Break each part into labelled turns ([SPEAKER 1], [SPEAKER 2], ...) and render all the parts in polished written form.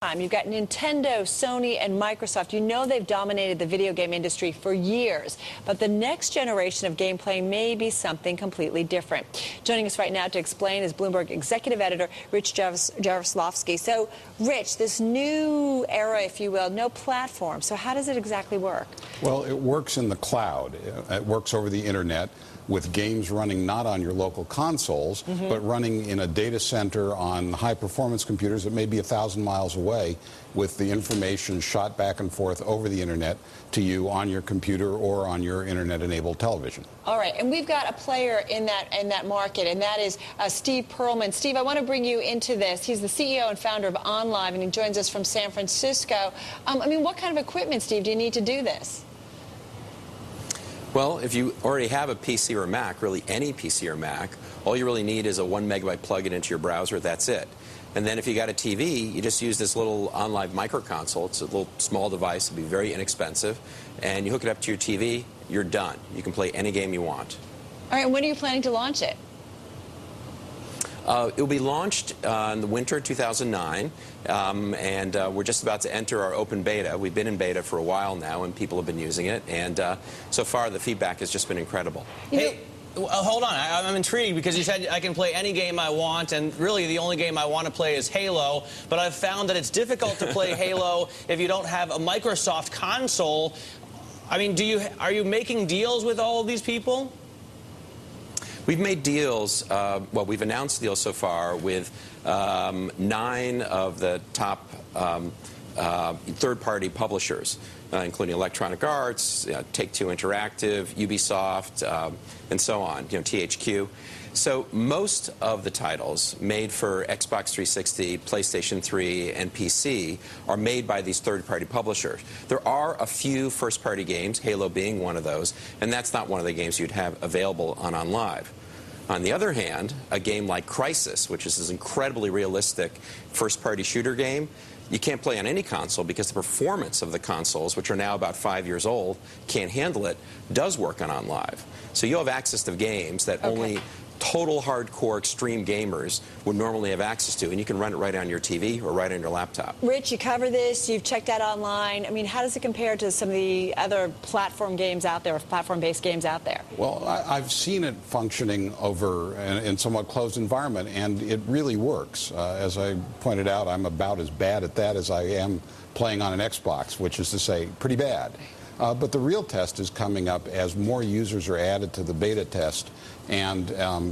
[SPEAKER 1] You've got Nintendo, Sony, and Microsoft. You know they've dominated the video game industry for years, but the next generation of gameplay may be something completely different. Joining us right now to explain is Bloomberg executive editor Rich Jaroslavsky. So, Rich, this new era, if you will, no platform. So how does it exactly work?
[SPEAKER 2] Well, it works in the cloud. It works over the internet with games running not on your local consoles, but running in a data center on high-performance computers that may be 1,000 miles away, with the information shot back and forth over the internet to you on your computer or on your internet-enabled television.
[SPEAKER 1] All right, and we've got a player in that market, and that is Steve Perlman. Steve, I want to bring you into this. He's the CEO and founder of OnLive, and he joins us from San Francisco. I mean, what kind of equipment, Steve, do you need to do this?
[SPEAKER 3] Well, if you already have a PC or a Mac, really any PC or Mac, all you really need is a 1 megabyte plug-in into your browser. That's it. And then if you got a TV, you just use this little OnLive micro console. It's a little small device. It'll be very inexpensive. And you hook it up to your TV, you're done. You can play any game you want.
[SPEAKER 1] All right, and when are you planning to launch it?
[SPEAKER 3] It will be launched in the winter 2009, and we're just about to enter our open beta. We've been in beta for a while now, and people have been using it, and so far the feedback has just been incredible.
[SPEAKER 4] Hey, hold on. I'm intrigued because you said I can play any game I want, and really the only game I want to play is Halo, but I've found that it's difficult to play Halo if you don't have a Microsoft console. I mean, are you making deals with all of these people?
[SPEAKER 3] We've made deals, well, we've announced deals so far with 9 of the top third-party publishers, including Electronic Arts, Take-Two Interactive, Ubisoft, and so on, THQ. So most of the titles made for Xbox 360, PlayStation 3, and PC are made by these third-party publishers. There are a few first-party games, Halo being one of those, and that's not one of the games you'd have available on OnLive. On the other hand, a game like Crysis, which is this incredibly realistic first-party shooter game, you can't play on any console because the performance of the consoles, which are now about 5 years old, can't handle it, does work on OnLive. So you have access to games that only total hardcore extreme gamers would normally have access to, and you can run it right on your TV or right on your laptop.
[SPEAKER 1] Rich, you cover this, you've checked out online. I mean, how does it compare to some of the other platform games out there, or platform-based games out there?
[SPEAKER 2] Well, I've seen it functioning over in somewhat closed environment, and it really works. As I pointed out, I'm about as bad at that as I am playing on an Xbox, which is to say, pretty bad. But the real test is coming up as more users are added to the beta test, and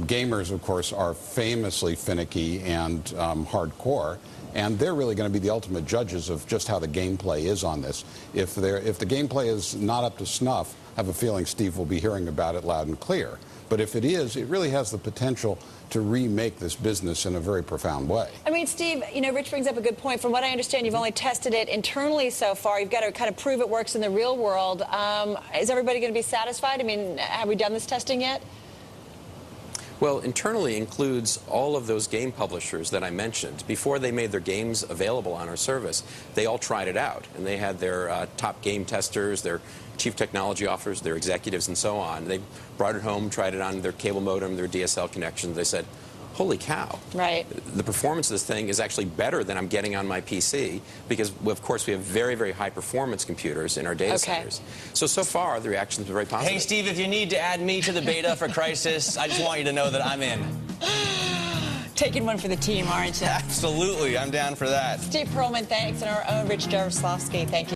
[SPEAKER 2] gamers, of course, are famously finicky and hardcore, and they're really going to be the ultimate judges of just how the gameplay is on this. If the gameplay is not up to snuff, I have a feeling Steve will be hearing about it loud and clear. But if it is, it really has the potential to remake this business in a very profound way.
[SPEAKER 1] I mean, Steve, Rich brings up a good point. From what I understand, you've only tested it internally so far. You've got to kind of prove it works in the real world. Is everybody going to be satisfied? I mean, have we done this testing yet?
[SPEAKER 3] Well, internally includes all of those game publishers that I mentioned. Before they made their games available on our service, they all tried it out, and they had their top game testers, their chief technology officers, their executives, and so on. They brought it home, tried it on their cable modem, their DSL connections. They said, holy cow. Right. The performance of this thing is actually better than I'm getting on my PC because, of course, we have very, very high-performance computers in our data centers. So far, the reaction has been very positive.
[SPEAKER 4] Hey, Steve, if you need to add me to the beta for Crysis, I just want you to know that I'm in.
[SPEAKER 1] Taking one for the team, aren't you?
[SPEAKER 4] Absolutely. I'm down for that.
[SPEAKER 1] Steve Perlman, thanks, and our own Rich Jaroslavsky, thank you.